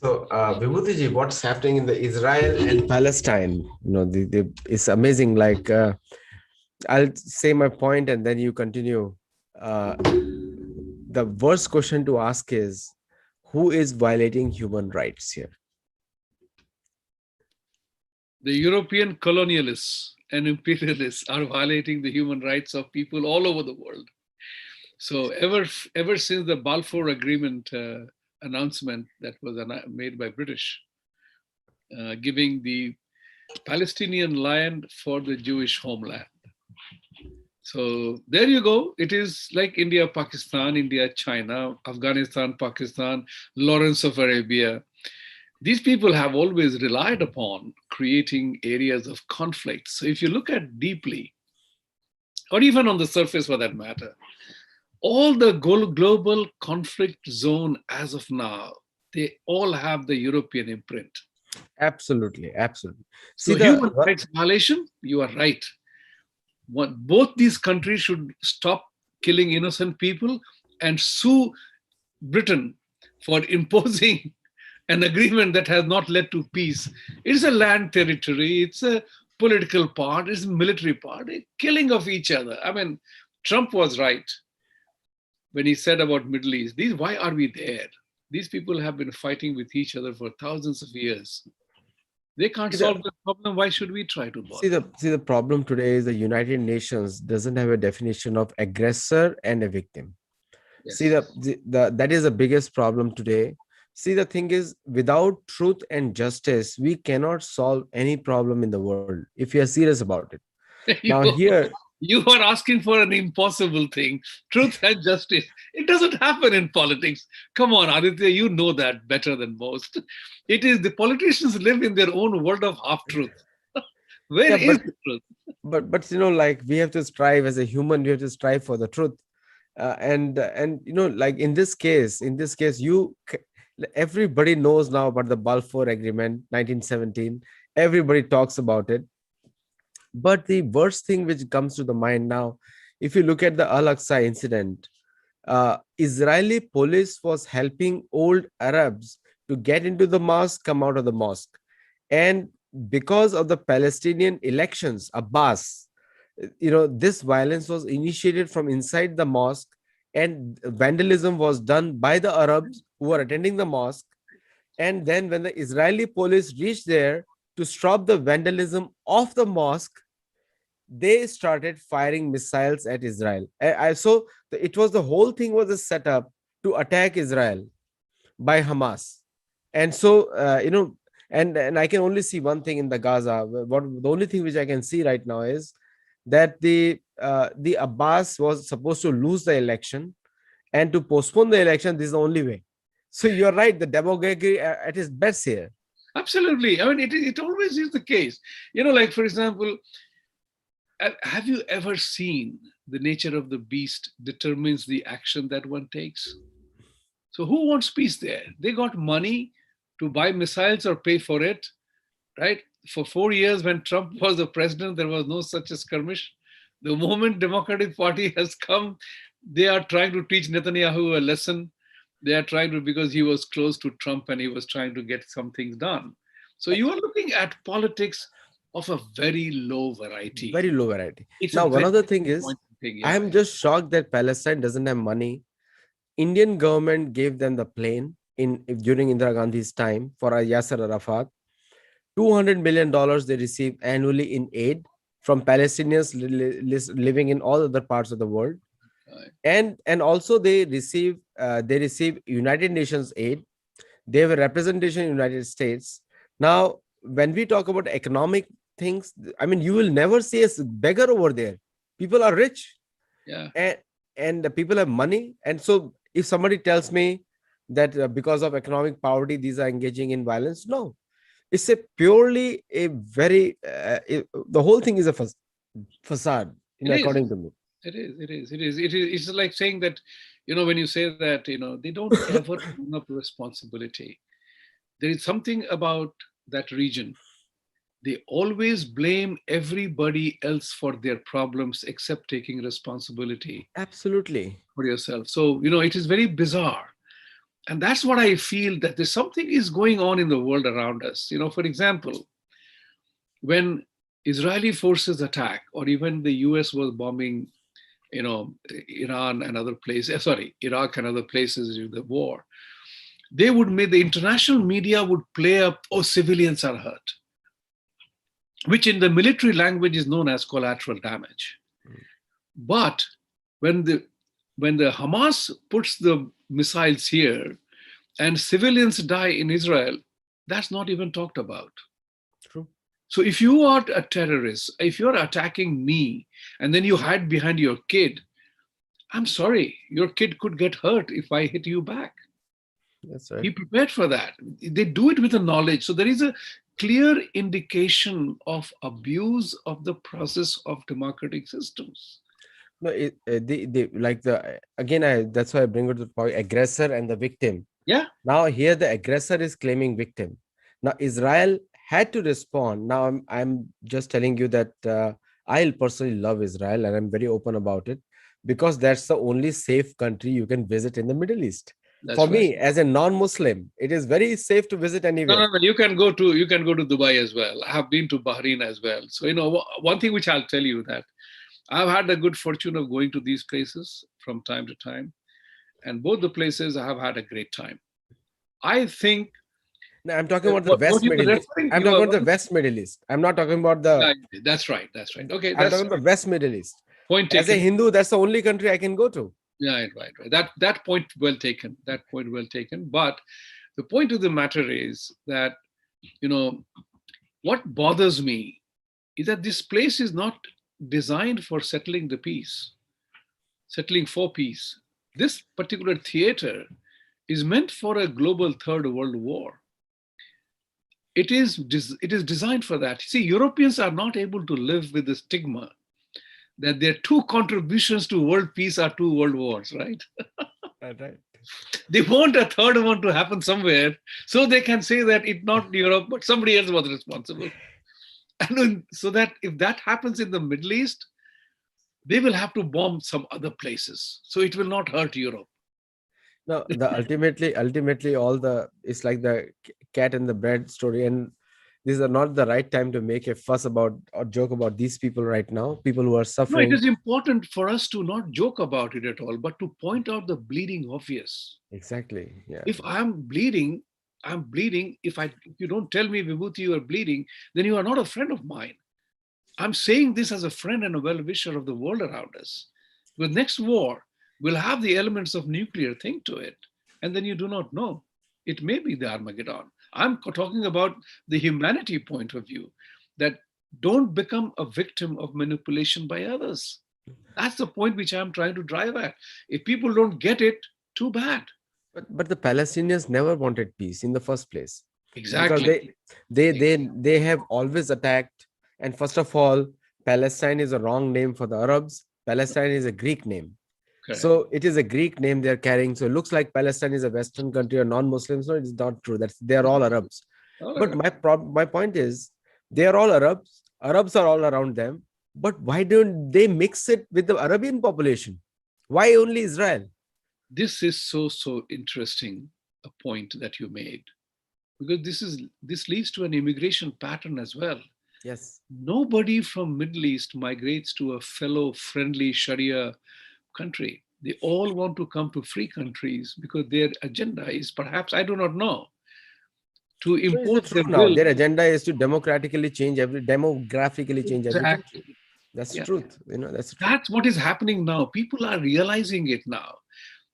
So, Vibhutiji, what's happening in the Israel and Palestine? It's amazing. Like, I'll say my point and then you continue. The worst question to ask is, who is violating human rights here? The European colonialists and imperialists are violating the human rights of people all over the world. So ever since the Balfour Agreement announcement that was made by British, giving the Palestinian land for the Jewish homeland. So there you go. It is like India, Pakistan, India, China, Afghanistan, Pakistan, Lawrence of Arabia. These people have always relied upon creating areas of conflict. So if you look at deeply, or even on the surface for that matter, all the global conflict zone as of now, they all have the European imprint. Absolutely, absolutely. See So the human rights violation, you are right. Both these countries should stop killing innocent people and sue Britain for imposing an agreement that has not led to peace. It's a land territory, it's a political part, it's a military part, a killing of each other. I mean, Trump was right when he said about Middle East, why are we there? These people have been fighting with each other for thousands of years. They can't see the solve the problem. Why should we try to see bother? the see the problem today is the United Nations doesn't have a definition of aggressor and a victim. See Yes. that is the biggest problem today. See, the thing is, without truth and justice, we cannot solve any problem in the world if we are serious about it. Now, you, here, you are asking for an impossible thing. Truth and justice. It doesn't happen in politics. Come on, Aditya, you know that better than most. It is the politicians live in their own world of half truth. Where yeah, is the truth? but like we have to strive as a human, we have to strive for the truth. And like in this case, everybody knows now about the Balfour Agreement, 1917. Everybody talks about it. But the worst thing which comes to the mind now, if you look at the Al-Aqsa incident, Israeli police was helping old Arabs to get into the mosque, come out of the mosque. And because of the Palestinian elections, Abbas, this violence was initiated from inside the mosque, and vandalism was done by the Arabs who were attending the mosque. And then when the Israeli police reached there to stop the vandalism of the mosque, they started firing missiles at Israel. It was, the whole thing was a setup to attack Israel by Hamas. And so, and I can only see one thing in the Gaza. What the only thing which I can see right now is that the Abbas was supposed to lose the election, and to postpone the election. This is the only way. So you're right. The demagoguery at its best here. Absolutely. I mean, it always is the case. Like, for example, have you ever seen the nature of the beast determines the action that one takes? So who wants peace there? They got money to buy missiles or pay for it, right? For 4 years when Trump was the president, there was no such a skirmish. The moment Democratic Party has come, they are trying to teach Netanyahu a lesson. They are trying to, because he was close to Trump and he was trying to get some things done. So you are looking at politics of a very low variety. Very low variety. It's a Now, one very other thing is, disappointing thing. I Yeah. am just shocked that Palestine doesn't have money. Indian government gave them the plane during Indira Gandhi's time for Yasser Arafat. $200 million they receive annually in aid from Palestinians living in all other parts of the world, Right. and also they receive United Nations aid. They have a representation in United States. Now, when we talk about economic things, I mean, you will never see a beggar over there. People are rich, Yeah. and the people have money. And so if somebody tells me that because of economic poverty these are engaging in violence, no, it's a purely a very the whole thing is a facade, It is. according to me. It is. It is. It is. It is. It's like saying that, when you say that, they don't ever own up responsibility. There is something about that region. They always blame everybody else for their problems except taking responsibility Absolutely. for yourself. So, it is very bizarre. And that's what I feel, that there's something is going on in the world around us. For example, when Israeli forces attack, or even the US was bombing, Iran and other places, sorry, Iraq and other places in the war, they would make, the international media would play up, oh, civilians are hurt, which in the military language is known as collateral damage. But when the Hamas puts the missiles here and civilians die in Israel, that's not even talked about. True. So if you are a terrorist, if you're attacking me and then you hide behind your kid, I'm sorry, your kid could get hurt if I hit you back. That's right. Be prepared for that. They do it with a knowledge. So there is a clear indication of abuse of the process of democratic systems. No, the like the again, that's why I bring it to the point, aggressor and the victim. Yeah, Now here the aggressor is claiming victim. Now Israel had to respond. Now I'm just telling you that I personally love Israel and I'm very open about it, because that's the only safe country you can visit in the Middle East. For that's right. me, as a non-Muslim, it is very safe to visit No, anywhere. no, no. You can go to Dubai as well. I have been to Bahrain as well. So one thing which I'll tell you, that I've had the good fortune of going to these places from time to time, and both the places I have had a great time. I think No, I'm talking that about the what West you were Middle East. referring, I'm you talking are, about the West Middle East. I'm not talking about the. yeah, that's right, that's right. Okay, I'm that's talking about the West Middle East. point As a taken. Hindu, that's the only country I can go to. Yeah, right. That point well taken. That point well taken. But the point of the matter is that, you know what bothers me is that this place is not designed for settling for peace. This particular theater is meant for a global third world war. It is designed for that. See, Europeans are not able to live with the stigma that their two contributions to world peace are two world wars, right? Right. They want a third one to happen somewhere, so they can say that it's not Europe, but somebody else was responsible. And so that if that happens in the Middle East, they will have to bomb some other places. So it will not hurt Europe. No, the ultimately, all the it's like the cat and the bread story, and these are not the right time to make a fuss about or joke about these people right now. People who are No, it suffering. is important for us to not joke about it at all, but to point out the bleeding obvious. Exactly. Yeah. If I'm bleeding, I'm bleeding. If you don't tell me, Vibhuti, you are bleeding, then you are not a friend of mine. I'm saying this as a friend and a well-wisher of the world around us. The next war will have the elements of nuclear thing to it, and then you do not know. It may be the Armageddon. I'm talking about the humanity point of view, that don't become a victim of manipulation by others. That's the point which I'm trying to drive at. If people don't get it, too bad. But the Palestinians never wanted peace in the first place, because Exactly. they have always attacked. And first of all, Palestine is a wrong name for the Arabs. Palestine is a Greek name. Correct. So it is a Greek name they're carrying. So it looks like Palestine is a Western country or non-Muslims. No, it's not true. That's they are all Arabs. All But right. my point is, they are all Arabs. Arabs are all around them. But why don't they mix it with the Arabian population? Why only Israel? This is so interesting, a point that you made, because this leads to an immigration pattern as well. Yes. Nobody from Middle East migrates to a fellow friendly Sharia country. They all want to come to free countries because their agenda is, perhaps, I do not know, to So is the impose true their now? will. Their agenda is to demographically change every country. Exactly. That's the Yeah. truth. That's the truth. That's what is happening now. People are realizing it now.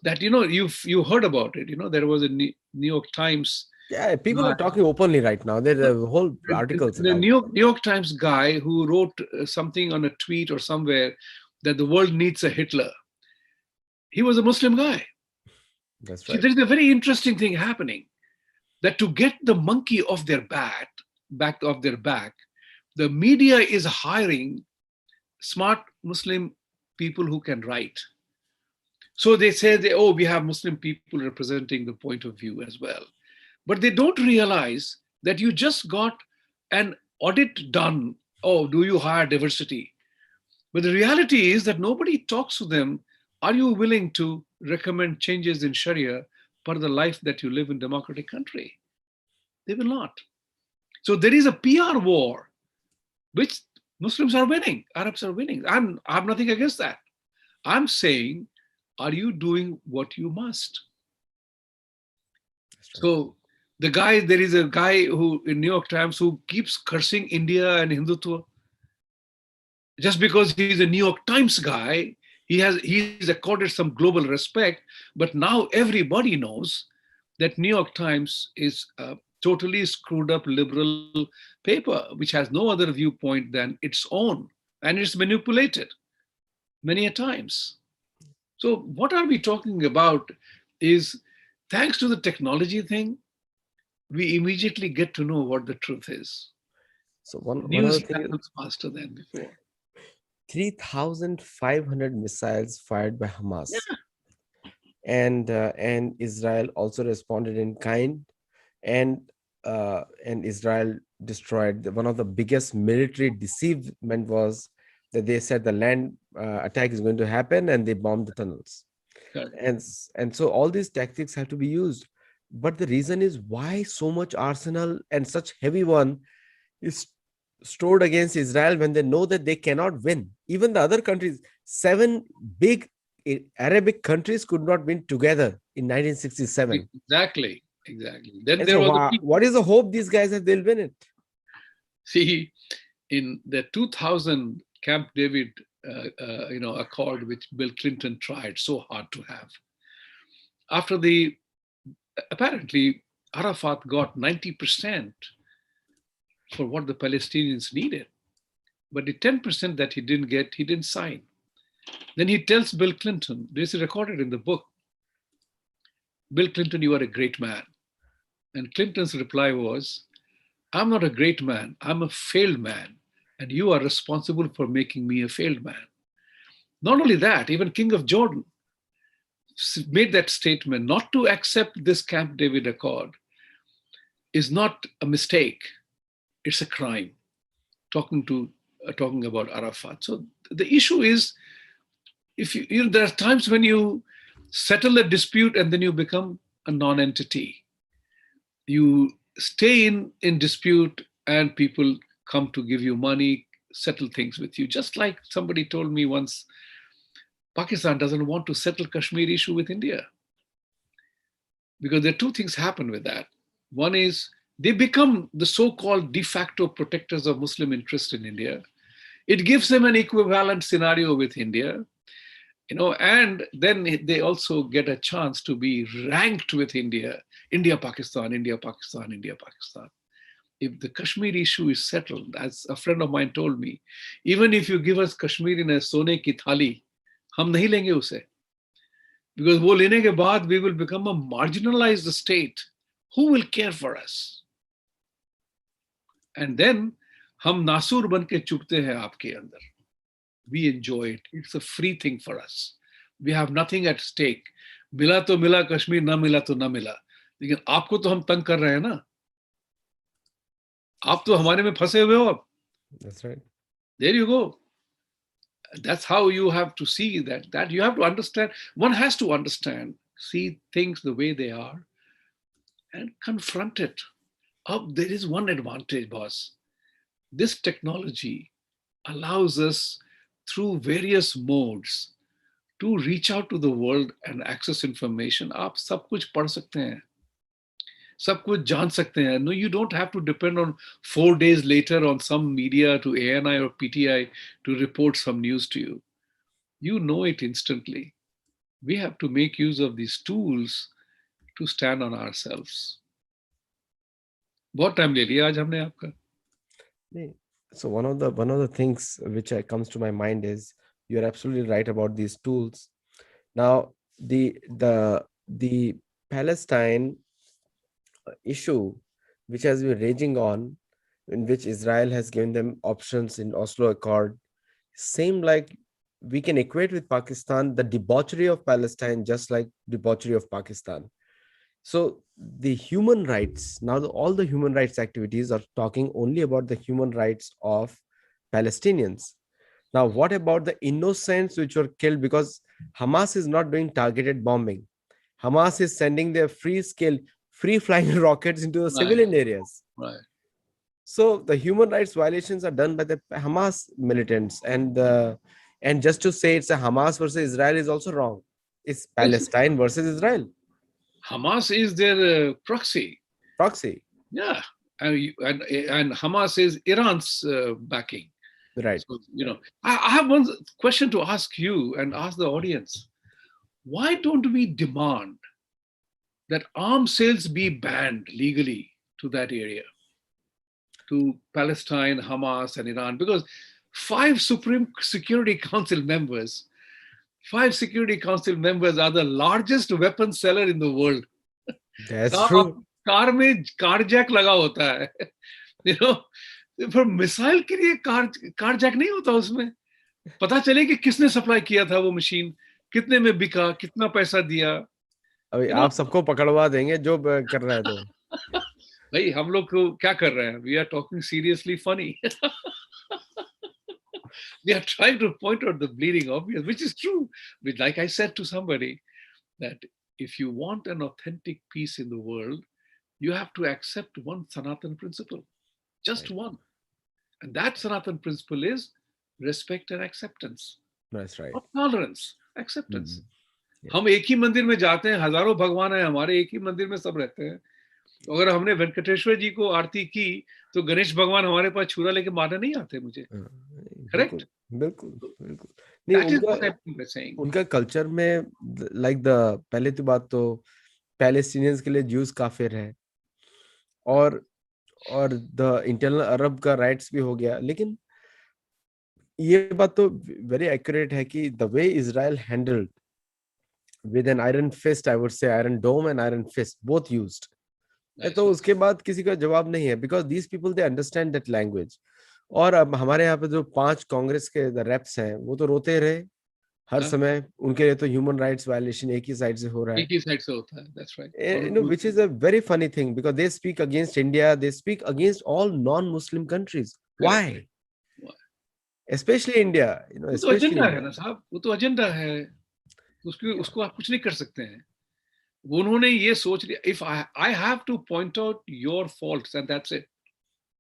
That you heard about it. There was a New York Times Yeah, people guy, are talking openly right now. There are whole articles the about. New York Times guy who wrote something on a tweet or somewhere that the world needs a Hitler. He was a Muslim guy. That's See, right. there is a very interesting thing happening, that to get the monkey off their back of their back, the media is hiring smart Muslim people who can write. So they say, oh, we have Muslim people representing the point of view as well. But they don't realize that you just got an audit done. Oh, do you hire diversity? But the reality is that nobody talks to them. Are you willing to recommend changes in Sharia for the life that you live in democratic country. They will not. So there is a PR war, which Muslims are winning, Arabs are winning. I'm nothing against that. I'm saying, are you doing what you must? That's right. So there is a guy who in New York Times who keeps cursing India and Hindutva just because he's a New York Times guy. He's accorded some global respect, but now everybody knows that New York Times is a totally screwed up liberal paper, which has no other viewpoint than its own, and it's manipulated many a times. So what are we talking about is thanks to the technology thing, we immediately get to know what the truth is. So one News other thing is travels faster than before. 3,500 missiles fired by Yeah, Hamas, and Israel also responded in kind, and Israel destroyed one of the biggest military deceivement was that they said the land attack is going to happen and they bombed the tunnels, correct. and so all these tactics have to be used. But the reason is why so much arsenal and such heavy one is stored against Israel when they know that they cannot win. Even the other countries, seven big Arabic countries could not win together in 1967. Exactly, exactly. Then And there so, was a what is the hope these guys have they'll win it? see in the 2000 Camp David, accord, which Bill Clinton tried so hard to have. After the apparently Arafat got 90% for what the Palestinians needed, but the 10% that he didn't get, he didn't sign. Then he tells Bill Clinton, this is recorded in the book, Bill Clinton, you are a great man. And Clinton's reply was, I'm not a great man, I'm a failed man, and you are responsible for making me a failed man. Not only that, even King of Jordan made that statement. Not to accept this Camp David Accord is not a mistake, it's a crime. Talking about Arafat. So the issue is, if there are times when you settle a dispute and then you become a non-entity. You stay in dispute and people come to give you money, settle things with you. Just like somebody told me once, Pakistan doesn't want to settle Kashmir issue with India because there are two things happen with that. One is they become the so-called de facto protectors of Muslim interest in India. It gives them an equivalent scenario with India, and then they also get a chance to be ranked with India, India, Pakistan, India, Pakistan, India, Pakistan. If the Kashmir issue is settled, as a friend of mine told me, even if you give us Kashmir in a sone ki thali, हम नहीं लेंगे उसे, because वो लेने के बाद we will become a marginalized state. Who will care for us? And then हम नासूर बन के चुभते हैं आपके अंदर. We enjoy it. It's a free thing for us. We have nothing at stake. मिला तो मिला कश्मीर, ना मिला तो ना मिला. लेकिन आपको तो हम तंग कर रहे हैं ना. आप तो हमारे में फंसे हुए हो अब. That's right. There you go. That's how you have to see that you have to understand. One has to understand, see things the way they are, and confront it. There is one advantage, boss. This technology allows us through various modes to reach out to the world and access information. आप सब कुछ पढ़ सकते हैं, सब कुछ जान सकते हैं. No, you don't have to depend on 4 days later on some media to ANI or PTI to report some news to you. You know it instantly. We have to make use of these tools to stand on ourselves. बहुत time ले लिया आज हमने आपका. So one of the things which comes to my mind is you're absolutely right about these tools. Now the Palestine issue, which has been raging on, in which Israel has given them options in Oslo Accord, same like we can equate with Pakistan the debauchery of Palestine, just like debauchery of Pakistan. So the human rights, now all the human rights activities are talking only about the human rights of Palestinians. Now, what about the innocents which were killed? Because Hamas is not doing targeted bombing. Hamas is sending their free flying rockets into the Right, civilian areas. right. So the human rights violations are done by the Hamas militants, and just to say it's a Hamas versus Israel is also wrong. It's It's, Palestine versus Israel Hamas is their proxy. proxy, Yeah. And Hamas is Iran's backing. right? So, I have one question to ask you and ask the audience. Why don't we demand that arms sales be banned legally to that area, to Palestine, Hamas, and Iran? Because five Supreme Security Council members, five Security Council members are the largest weapon seller in the world. That's car true. Car में कारजैक लगा होता है, you know, पर missile के लिए कारजैक नहीं होता उसमें. पता चले कि किसने सप्लाई किया था वो मशीन, कितने में बिका, कितना पैसा दिया, अभी you know. आप सबको पकड़वा देंगे जो कर रहा है तो. भाई हम लोग को क्या कर रहे हैं? We are talking seriously funny. We are trying to point out the bleeding obvious, which is true. But like I said to somebody, that if you want an authentic peace in the world, you have to accept one Sanatan principle, just Right. one. And that Sanatan principle is respect and acceptance, That's right. not tolerance, Mhm. acceptance. Yeah. हम एक ही मंदिर में जाते हैं, हजारों भगवान हैं हमारे, एक ही मंदिर में सब रहते हैं. अगर हमने वेंकटेश्वर जी को आरती की तो गणेश भगवान हमारे पास छुरा लेके मारने नहीं आते मुझे. बिल्कुल करेक्ट? बिल्कुल बिल्कुल नहीं दैट इज उनका व्हाट आई एम सेइंग. उनका कल्चर में लाइक द पहले तो बात तो पैलेस्टीनियंस के लिए ज्यूज काफिर है और द इंटरनल अरब का राइट्स भी हो गया लेकिन ये बात तो वेरी एक्यूरेट है कि the way Israel handled with an iron fist I would say Iron Dome and iron fist both used तो उसके बाद किसी का जवाब नहीं है because these people they understand that language और अब हमारे यहाँ पे जो 5 कांग्रेस के रेप्स हैं वो तो रोते रहे हर समय उनके लिए तो ह्यूमन राइट्स वायलेशन एक ही साइड से हो रहा है एक ही साइड से होता है. That's right. you know which is a very funny thing because they speak against India, they speak against all non-Muslim countries. Correct. Why? Especially India, you know, वो तो especially एजेंडा है India. ना साहब, वो तो एजेंडा है. उसको आप कुछ नहीं कर सकते हैं. उन्होंने ये सोच लिया, if I have two point out your faults and that's it.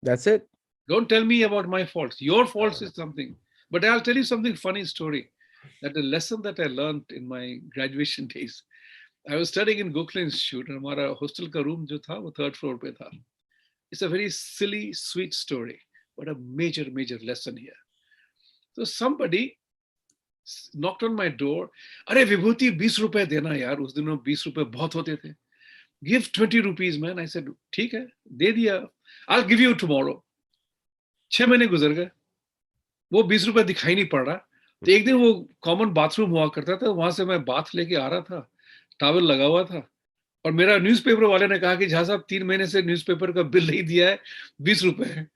That's it. Don't tell me about my faults. Your faults is something. But I'll tell you something funny story. That a lesson that I learned in my graduation days. I was studying in Gokhale Institute and हमारा hostel का room जो था वो third floor पे था. It's a very silly, sweet story, but a major, major lesson here. So somebody knocked on my door. अरे विभूति 20 रुपए देना यार. उस दिनों 20 रुपए बहुत होते थे. Give 20 rupees, man. I said, ठीक है, दे दिया. I'll give you tomorrow. 6 महीने गुजर गए, वो 20 रुपए दिखाई नहीं पड़ रहा. तो एक दिन वो कॉमन बाथरूम हुआ करता था, वहां से मैं बाथ लेके आ रहा था, टॉवल लगा हुआ था और मेरा न्यूज़पेपर वाले ने कहा कि झा साहब 3 महीने से न्यूज़पेपर का बिल नहीं दिया है, 20 रुपए.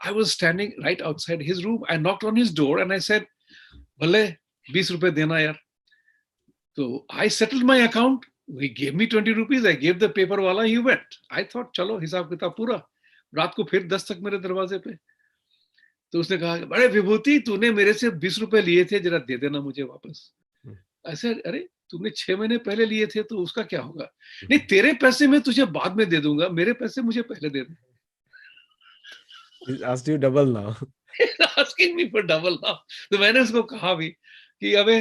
I was standing right outside his room. I knocked on his door and I said, भले 20 रुपए देना यार. So I settled my account. He gave me 20 rupees. I gave the paper wala. He went. I thought, चलो हिसाब किताब पूरा. रात को फिर 10 तक मेरे दरवाजे पे. तो उसने कहा, बड़े विभूति तूने मेरे से 20 रुपए लिए थे, जरा दे देना मुझे वापस. ऐसे, अरे तुमने 6 महीने पहले लिए थे तो उसका क्या होगा? नहीं, तेरे पैसे मैं तुझे बाद में दे दूंगा, मेरे पैसे मुझे पहले दे दे. He's asked you double now. Asking me for double now. तो मैंने उसको कहा भी कि अबे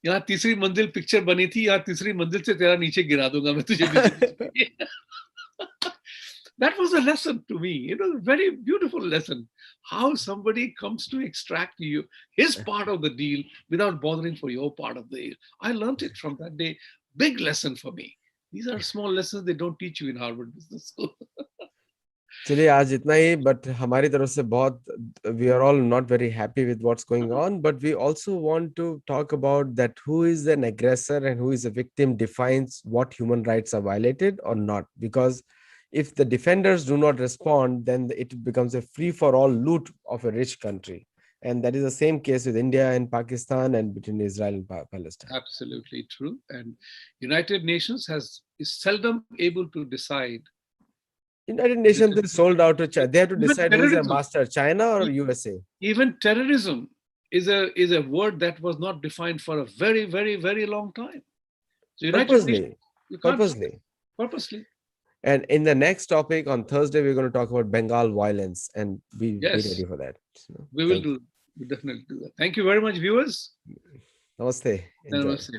यहाँ तीसरी मंजिल पिक्चर बनी थी, यहाँ तीसरी मंजिल से तेरा नीचे गिरा दूंगा मैं तुझे. That was a lesson to me, a very beautiful lesson. How somebody comes to extract you his part of the deal without bothering for your part of the deal. I learned it from that day. Big lesson for me. These are small lessons they don't teach you in Harvard Business School. चलिए आज इतना ही but हमारी तरफ से बहुत we are all not very happy with what's going on but we also want to talk about that who is an aggressor and who is a victim defines what human rights are violated or not because if the defenders do not respond then it becomes a free for all loot of a rich country and that is the same case with India and Pakistan and between Israel and Palestine. Absolutely true. And United Nations is seldom able to decide. United Nations is sold out to China. They have to Even decide who is a terrorism. master, China or USA. Even terrorism is a word that was not defined for a very, very, very long time. So United Nations, Purposely. You can't stop it Purposely. purposely. And in the next topic on Thursday, we're going to talk about Bengal violence, and be Yes, ready for that. So, we will thank you. do. We definitely do that. Thank you very much, viewers. Namaste. Enjoy. Namaste.